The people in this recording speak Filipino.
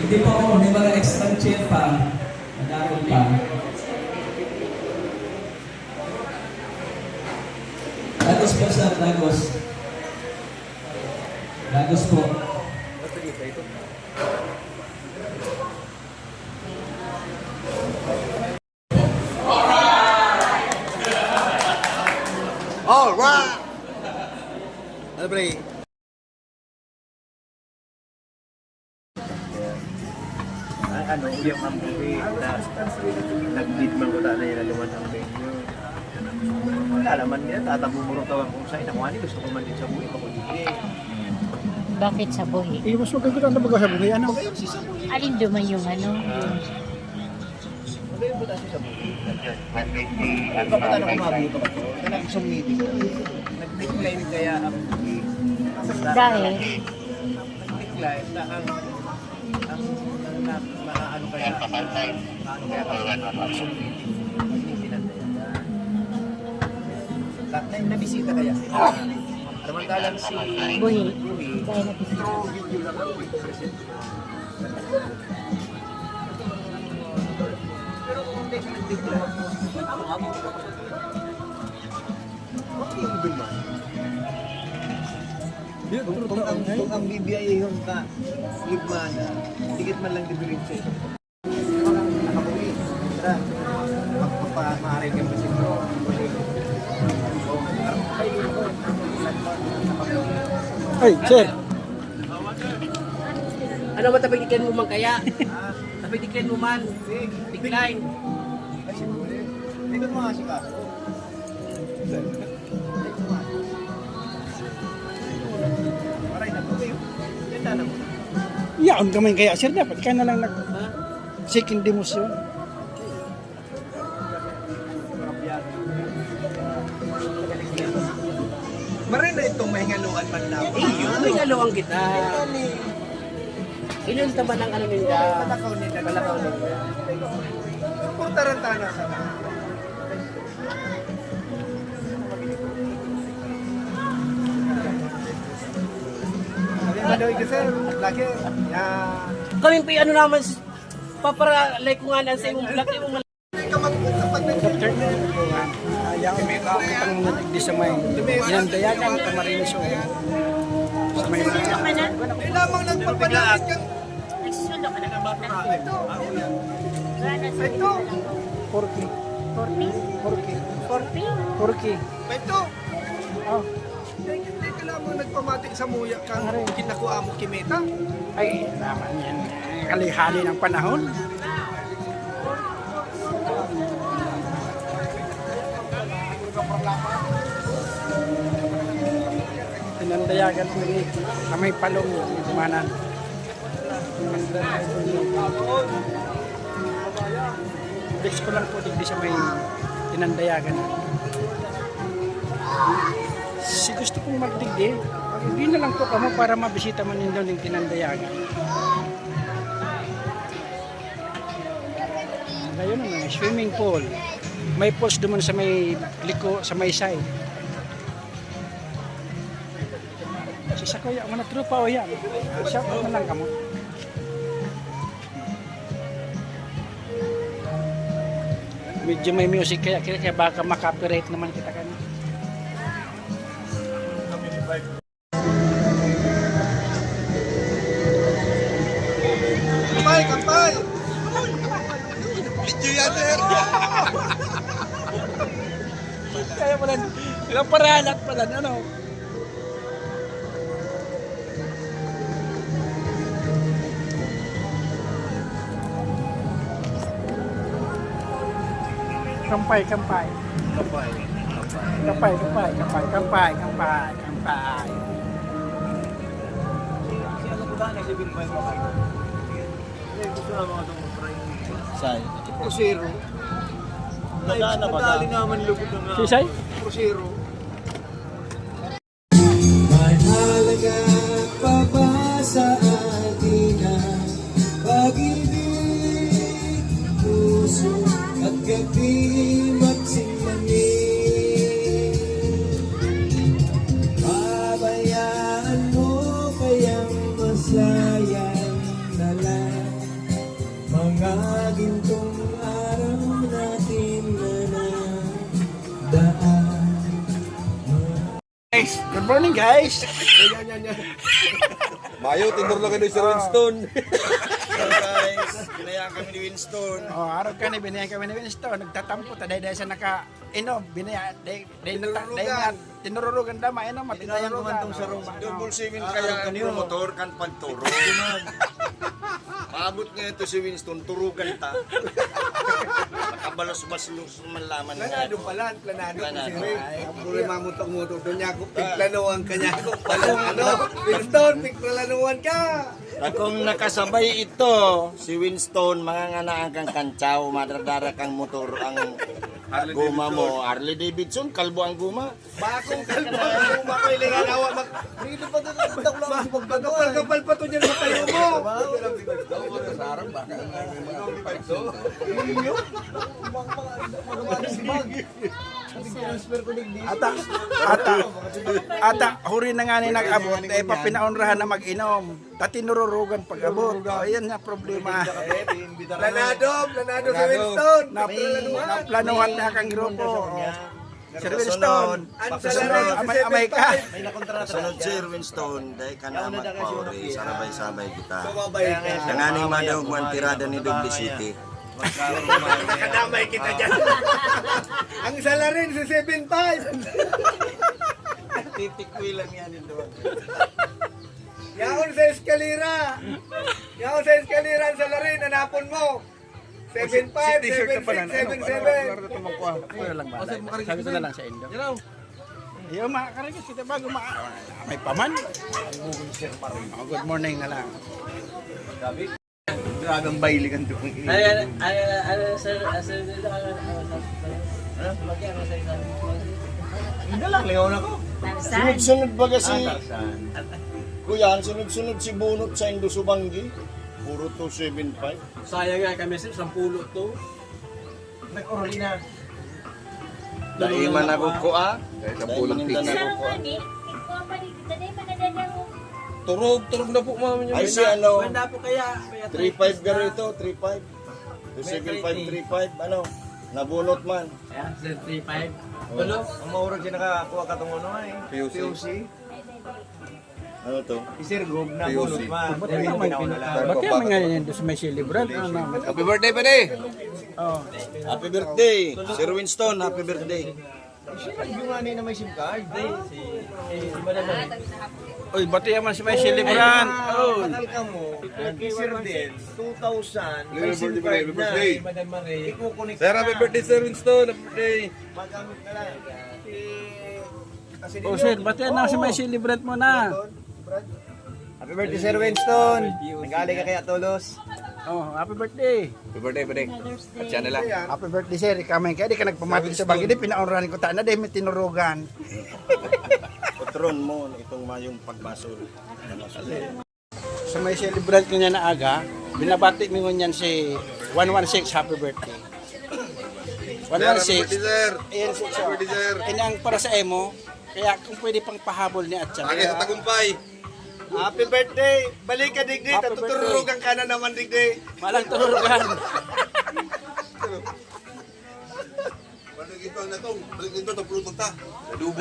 Hindi po ako, may mga extra chair pa. Nagkaroon pa. Lagos po sir, Lagos. Lagos po. Alright! Ano pre? Ano, yung ambuhi na nag-lead man ko na yan naman ang venue. Wala naman yan, tatabumurong tawang kung sa'yo. Nakuha ni gusto ko man din sa buhay, ako hindi. Bakit sa buhi? Eh, mas magaganda na baga sa buhay. Ano? Alin duman yung ano? Magayon po tayo sa buhay. Ano ba tayo kumabuto ka po? Kaya isang meeting. Nag-decline kaya ang buhay. Dahil? Nag-decline na ang ano kaya isang meeting. Nabisita kaya. Samantalang si Buhi. Buhi, Dahil nabisita. through video lang ang present. Pero kung hindi ka nag-decline, ako. Okay, hindi man. Kung ang BBI yung ka, ligman na, tikit man lang dibirin sa ito. Nakabuhi. Tara, magpapamaaray ka kasi bro. Ay, sir. Ano ba tapidikin mo man kaya? Tapidikin mo man. Decline. Dito mo nga si Kaso. Maray na po kayo. Ganda na mo. Yaon kamay kaya, sir. Dapat ka na lang second demotion. Maray na itong mahingaluan man lang. May naluwang kita. Ilan taman ang ano ninda? Palakaw nila. Palakaw ninda. Kung tarantana sa Madawi ka sir, lagi. Kami pa ano naman, papara-like ko nga lang sa imong vlog, imong After na, ayaw may kakitang natigdi sa may inandayagan, tamarinis o sa may May lamang nagpapadamit kang Nagsusundo ka na. ito. 4K. 4K. 4K. Ito. Oh, Hindi ka lamang nagpamatik sa muya kang kinakuha mo kimeta. ay, naman yan. Kalihali ng panahon. Inandayagan ko ni kamay palong yung kumanan. Dex ko lang po digdi sa may inandayagan. Si gusto kong magdigdi, hindi na lang po kamo para mabisita man ninyo ng tinandayagan. Ayun na, swimming pool. May pools duman sa may liko, sa may side. Si Sakoya, mana trupa o yan. Shout out na lang kamo. Medyo may music kaya baka makapirate naman kita kanya. Kampay, kampay! Video yan sir! Kaya pala, ilang paranak pala, ano? Kampay, kampay. Kampay. Kampay, kampay, kampay, kampay, kampay, kampay. Kasi alam ko ba na si Bilbay mo kayo? Gusto na mga itong fry. Say. Prosero. Nadaan na ba? Nadali naman lugod ng Sisay? prosero. Mahalaga pa ba sa atin ang pag-ibig, puso at gabi magsimangin? Pabayaan mo kayang masayang na lang morning guys. Mayo, tindur lang kayo si Winston. Guys, binayaan kami ni Winston. Oh, araw ka ni binayaan kami ni Winston. Nagtatampo ta dahil sa naka-inom. Binayaan, dahil tinururugan dama, inom, matinayarugan. Double 7 kaya ang promotor kan pagturo. Paabot nga ito si Winston, turugan ta. Makabalos-balos malaman nga. Planado pala, planado. Planado. Ang problema mo itong moto doon niya ako, pigplanuan ka niya ako. Palang ano, Winston, pigplanuan ka. Kung nakasabay ito, si Winston, manganganaan kang kantsaw, madradara kang motor, ang guma mo, Harley Davidson, kalbo ang guma. Bakong kalbo ang guma ko, ilingan awa. Dito pa doon, magkapal pa to niyan sa tayo mo. Ata, huri na nga ni nag-abot, eh papinaunrahan na mag-inom. Tatinururugan pag-abot. Ayan na problema. Planado si Winston. Naplanuhan na kang grupo. Sir Winston, amay ka. Sunod si Winston, dahil ka na magpawari, sarabay-sabay kita. Sumabay ka. Nanganing madaw mo ang tirada ni Double City. Nakadamay kita dyan. Ang salarin si 7.5. Titikwi lang yan doon. Yaon sa eskalera. Yaon sa eskalera ang salarin, hanapon mo. 7.5, 7.6, 7.7. Wala lang ba? Sabi ko na lang sa Indo. Yung mga karagis, kita bago may paman. Oh, good morning na lang. Gragang bailigan doon. Hindi lang, lingaw na ko. Sunod-sunod ba kasi, kuya, sunod-sunod si Bunot sa Indusubanggi. Puro to 7.5. Sayang nga kami sa 10 to. Nag-orally na. Daiman ako ko Daiman na ako ko Turog na po mami niyo. Ay si ano, Wala po kaya. 3.5 garo ito, 3.5. 7.5, 3.5, ano, nabunot man. Ayan, 35. Tulo. Ang maurag siya nakakuha ka itong ano eh. POC. Ano to? Isirgob na bulot man. Ba't kaya mga yan doon sa may celebrant? Happy birthday, pare! Oh. Happy birthday, Sir Winston, happy birthday. Yung ano na may SIM card. Uy, bati yaman si may celebrant. Oh. Patal ka mo. Sir din. 2,000. May Happy SIM birthday, card happy na. birthday. Madam Marie. Ikukunik Sir, happy birthday, Sir Winston! Happy birthday! Magamit ka lang. Kasi Oh, sir, bati yan na si may celebrant mo na. Happy birthday, Sir Winston. Nagaling ka kaya tulos. Oh, happy birthday. Happy birthday, pare! At siya na lang. Happy birthday, sir. Kamay kaya di ka nagpamatig sa bagay. Di pinaunrahan ko tayo na dahil may tinurugan. Patron mo, itong mayong pagbasol. Sa may celebrant ko niya na aga, binabati mo niyan si 116 happy birthday. 116. sir! Ayan si Happy birthday, sir! Ayan ang para sa emo. Kaya kung pwede pang pahabol ni Atcha. Lagi sa tagumpay! Happy birthday. Balik ka digdi. Happy Tuturugan ka na naman digdi. Malang turugan. Balik ito na ito. Balik ito, tapulutog ta. Dubo.